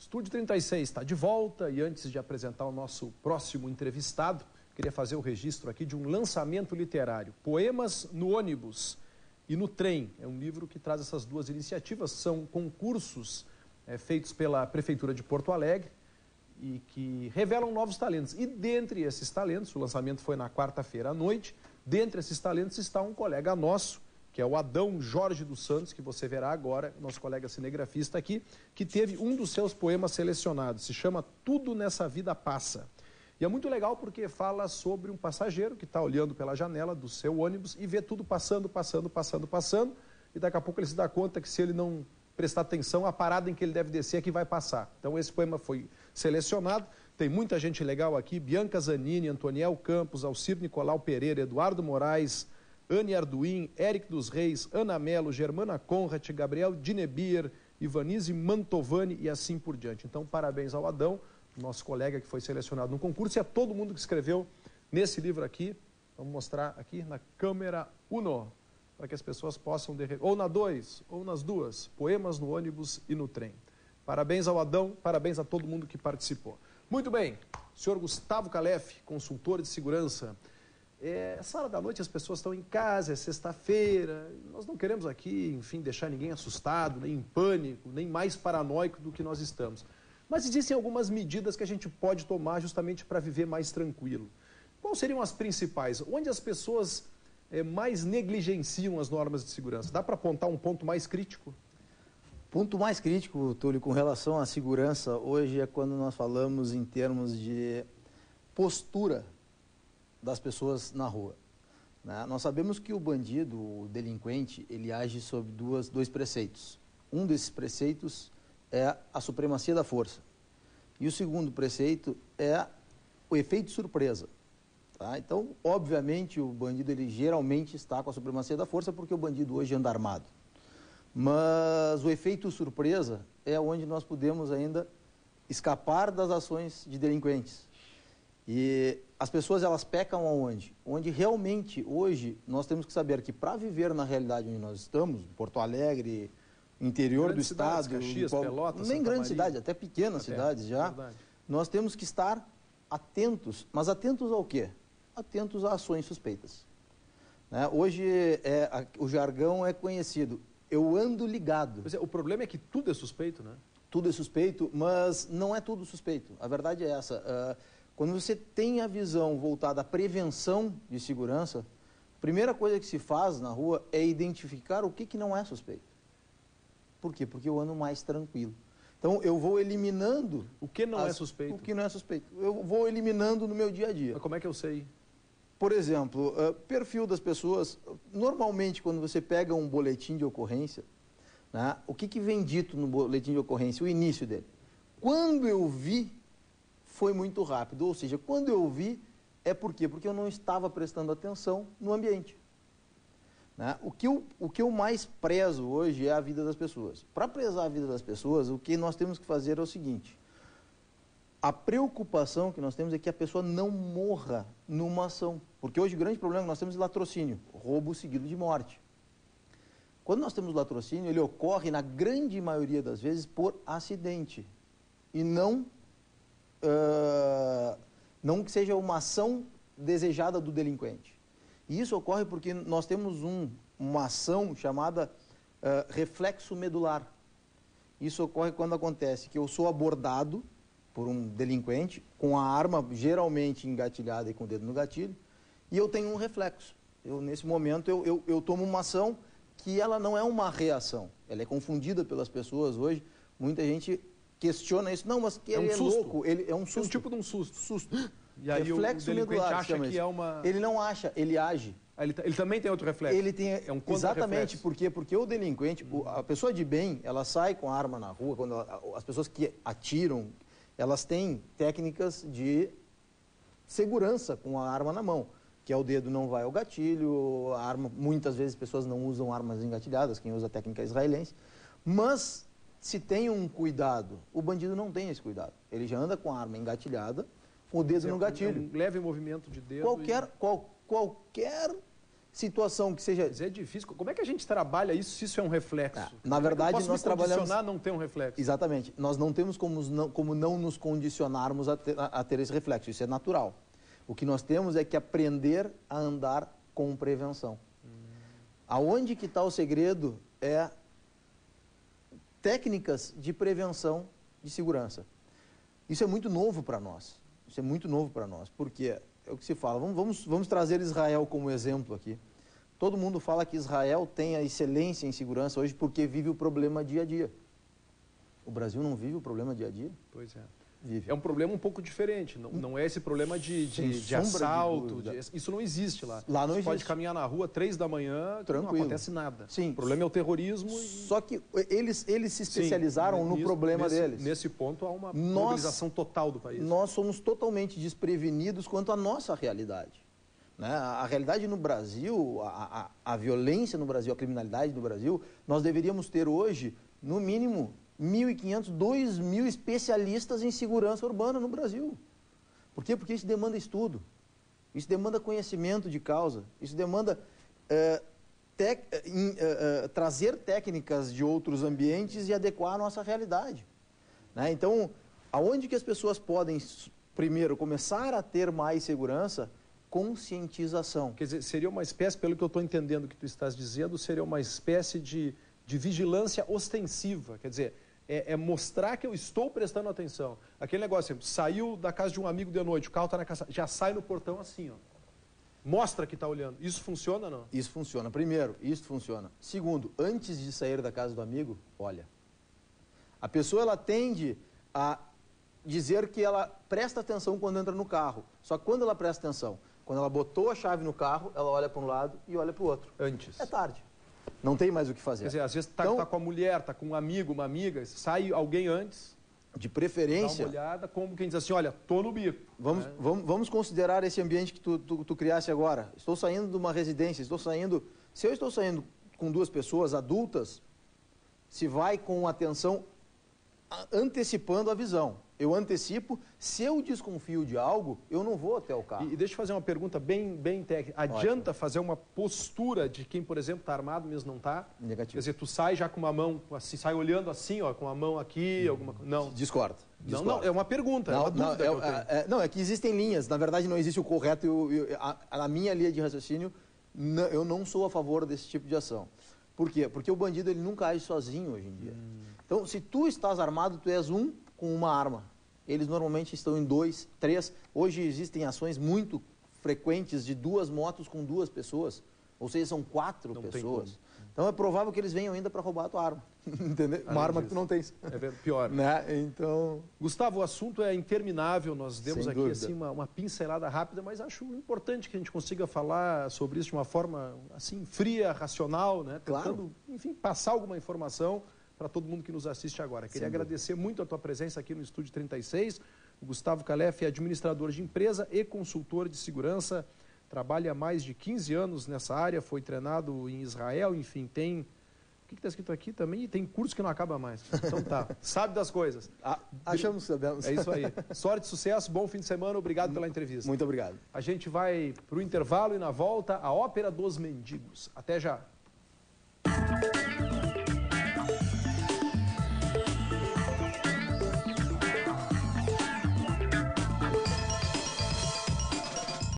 Estúdio 36 está de volta e antes de apresentar o nosso próximo entrevistado, queria fazer o registro aqui de um lançamento literário, Poemas no Ônibus e no Trem. É um livro que traz essas duas iniciativas, são concursos feitos pela Prefeitura de Porto Alegre e que revelam novos talentos. E dentre esses talentos, o lançamento foi na quarta-feira à noite, dentre esses talentos está um colega nosso, que é o Adão Jorge dos Santos, que você verá agora, nosso colega cinegrafista aqui, que teve um dos seus poemas selecionados, se chama Tudo Nessa Vida Passa. E é muito legal porque fala sobre um passageiro que está olhando pela janela do seu ônibus e vê tudo passando, e daqui a pouco ele se dá conta que se ele não prestar atenção, a parada em que ele deve descer é que vai passar. Então esse poema foi selecionado, tem muita gente legal aqui, Bianca Zanini, Antoniel Campos, Alcir Nicolau Pereira, Eduardo Moraes, Anne Arduin, Eric dos Reis, Ana Melo, Germana Conrad, Gabriel Dinebier, Ivanise Mantovani e assim por diante. Então, parabéns ao Adão, nosso colega que foi selecionado no concurso, e a todo mundo que escreveu nesse livro aqui. Vamos mostrar aqui na câmera 1, para que as pessoas possam... Ou na 2, ou nas duas, Poemas no Ônibus e no Trem. Parabéns ao Adão, parabéns a todo mundo que participou. Muito bem, senhor Gustavo Calef, consultor de segurança. Essa hora da noite as pessoas estão em casa, é sexta-feira, nós não queremos aqui, enfim, deixar ninguém assustado, nem em pânico, nem mais paranoico do que nós estamos. Mas existem algumas medidas que a gente pode tomar justamente para viver mais tranquilo. Quais seriam as principais? Onde as pessoas mais negligenciam as normas de segurança? Dá para apontar um ponto mais crítico? Ponto mais crítico, Túlio, com relação à segurança, hoje é quando nós falamos em termos de postura das pessoas na rua. Né? Nós sabemos que o bandido, o delinquente, ele age sob dois preceitos. Um desses preceitos é a supremacia da força. E o segundo preceito é o efeito surpresa. Tá? Então, obviamente, o bandido ele geralmente está com a supremacia da força porque o bandido hoje anda armado. Mas o efeito surpresa é onde nós podemos ainda escapar das ações de delinquentes. E as pessoas, elas pecam aonde? Onde realmente, hoje, nós temos que saber que para viver na realidade onde nós estamos, Porto Alegre, interior do estado, Caxias, Pelotas, nem grande Maria, cidade, até pequenas cidades já, verdade. Nós temos que estar atentos. Mas atentos ao quê? Atentos a ações suspeitas. Né? Hoje, o jargão é conhecido. Eu ando ligado. O problema é que tudo é suspeito, né? Tudo é suspeito, mas não é tudo suspeito. A verdade é essa. Quando você tem a visão voltada à prevenção de segurança, a primeira coisa que se faz na rua é identificar o que não é suspeito. Por quê? Porque eu ando mais tranquilo. Então, eu vou eliminando... O que não é suspeito? O que não é suspeito. Eu vou eliminando no meu dia a dia. Mas como é que eu sei? Por exemplo, perfil das pessoas. Normalmente, quando você pega um boletim de ocorrência, né, o que vem dito no boletim de ocorrência? O início dele. Quando eu vi, foi muito rápido. Ou seja, quando eu vi, é por quê? Porque eu não estava prestando atenção no ambiente. Né? O que eu mais prezo hoje é a vida das pessoas. Para prezar a vida das pessoas, o que nós temos que fazer é o seguinte. A preocupação que nós temos é que a pessoa não morra numa ação. Porque hoje o grande problema que nós temos é latrocínio, roubo seguido de morte. Quando nós temos latrocínio, ele ocorre na grande maioria das vezes por acidente. E não que seja uma ação desejada do delinquente. E isso ocorre porque nós temos uma ação chamada reflexo medular. Isso ocorre quando acontece que eu sou abordado por um delinquente com a arma geralmente engatilhada e com o dedo no gatilho, e eu tenho um reflexo. Nesse momento eu tomo uma ação que ela não é uma reação. Ela é confundida pelas pessoas hoje. Muita gente questiona isso. Não, mas que ele é louco. Ele é um susto. É um tipo de um susto. E aí reflexo o delinquente medular, acha que é uma... Ele não acha, ele age. Ele também tem outro reflexo? Ele tem, é um exatamente, por quê? Porque o delinquente, a pessoa de bem, ela sai com a arma na rua, quando as pessoas que atiram, elas têm técnicas de segurança com a arma na mão, que é o dedo não vai ao gatilho, a arma, muitas vezes pessoas não usam armas engatilhadas, quem usa a técnica israelense, mas se tem um cuidado, o bandido não tem esse cuidado. Ele já anda com a arma engatilhada, com o dedo no gatilho. Um leve movimento de dedo. Qualquer situação que seja... Mas é difícil. Como é que a gente trabalha isso se isso é um reflexo? Na verdade, nós trabalhamos... não ter um reflexo. Exatamente. Nós não temos como não nos condicionarmos a ter esse reflexo. Isso é natural. O que nós temos é que aprender a andar com prevenção. Aonde que está o segredo é técnicas de prevenção de segurança. Isso é muito novo para nós. Isso é muito novo para nós. Porque é o que se fala. Vamos trazer Israel como exemplo aqui. Todo mundo fala que Israel tem a excelência em segurança hoje porque vive o problema dia a dia. O Brasil não vive o problema dia a dia? Pois é. Vive. É um problema um pouco diferente. Não é esse problema de assalto. Isso não existe lá. Lá não Você existe. pode caminhar na rua 3 da manhã, tranquilo. Não acontece nada. Sim. O problema é o terrorismo. Só que eles se especializaram no problema deles. Nesse ponto há uma mobilização total do país. Nós somos totalmente desprevenidos quanto à nossa realidade. Né? A realidade no Brasil, a violência no Brasil, a criminalidade no Brasil, nós deveríamos ter hoje, no mínimo, 1.500, 2.000 especialistas em segurança urbana no Brasil. Por quê? Porque isso demanda estudo, isso demanda conhecimento de causa, isso demanda trazer técnicas de outros ambientes e adequar a nossa realidade. Né? Então, aonde que as pessoas podem, primeiro, começar a ter mais segurança? Conscientização. Quer dizer, seria uma espécie, pelo que eu estou entendendo que tu estás dizendo, seria uma espécie de vigilância ostensiva. Quer dizer, é mostrar que eu estou prestando atenção. Aquele negócio, saiu da casa de um amigo de noite, o carro está na casa, já sai no portão assim, ó. Mostra que está olhando. Isso funciona ou não? Isso funciona. Primeiro, isso funciona. Segundo, antes de sair da casa do amigo, olha. A pessoa, ela tende a dizer que ela presta atenção quando entra no carro. Só que quando ela presta atenção? Quando ela botou a chave no carro, ela olha para um lado e olha para o outro. Antes. É tarde. Não tem mais o que fazer. Quer dizer, às vezes está com a mulher, está com um amigo, uma amiga, sai alguém antes. De preferência. Dá uma olhada, como quem diz assim, olha, tô no bico. Vamos considerar esse ambiente que tu criaste agora. Estou saindo de uma residência, se eu estou saindo com duas pessoas adultas, se vai com atenção antecipando a visão. Eu antecipo, se eu desconfio de algo, eu não vou até o carro. E deixa eu fazer uma pergunta bem técnica. Adianta fazer uma postura de quem, por exemplo, está armado, mesmo não está? Negativo. Quer dizer, tu sai já com uma mão, assim, sai olhando assim, ó, com a mão aqui, alguma coisa. Não. Discordo. Não, é uma pergunta, é uma dúvida que eu tenho. Não, é que existem linhas. Na verdade, não existe o correto. Na minha linha de raciocínio, eu não sou a favor desse tipo de ação. Por quê? Porque o bandido, ele nunca age sozinho hoje em dia. Então, se tu estás armado, tu és um com uma arma. Eles normalmente estão em 2, 3. Hoje existem ações muito frequentes de 2 motos com 2 pessoas. Ou seja, são 4 pessoas. Então é provável que eles venham ainda para roubar a tua arma. Entendeu? Uma arma que tu não tens. É pior. Né? Então... Gustavo, o assunto é interminável. Nós demos aqui assim, uma pincelada rápida, mas acho importante que a gente consiga falar sobre isso de uma forma assim, fria, racional, né? Tentando, claro. Enfim, passar alguma informação para todo mundo que nos assiste agora. Queria agradecer muito a tua presença aqui no Estúdio 36. O Gustavo Calef é administrador de empresa e consultor de segurança. Trabalha há mais de 15 anos nessa área, foi treinado em Israel, enfim, tem... O que está escrito aqui também? Tem curso que não acaba mais. Então tá, sabe das coisas. Achamos que sabemos. É isso aí. Sorte, sucesso, bom fim de semana, obrigado pela entrevista. Muito obrigado. A gente vai para o intervalo e na volta, a Ópera dos Mendigos. Até já.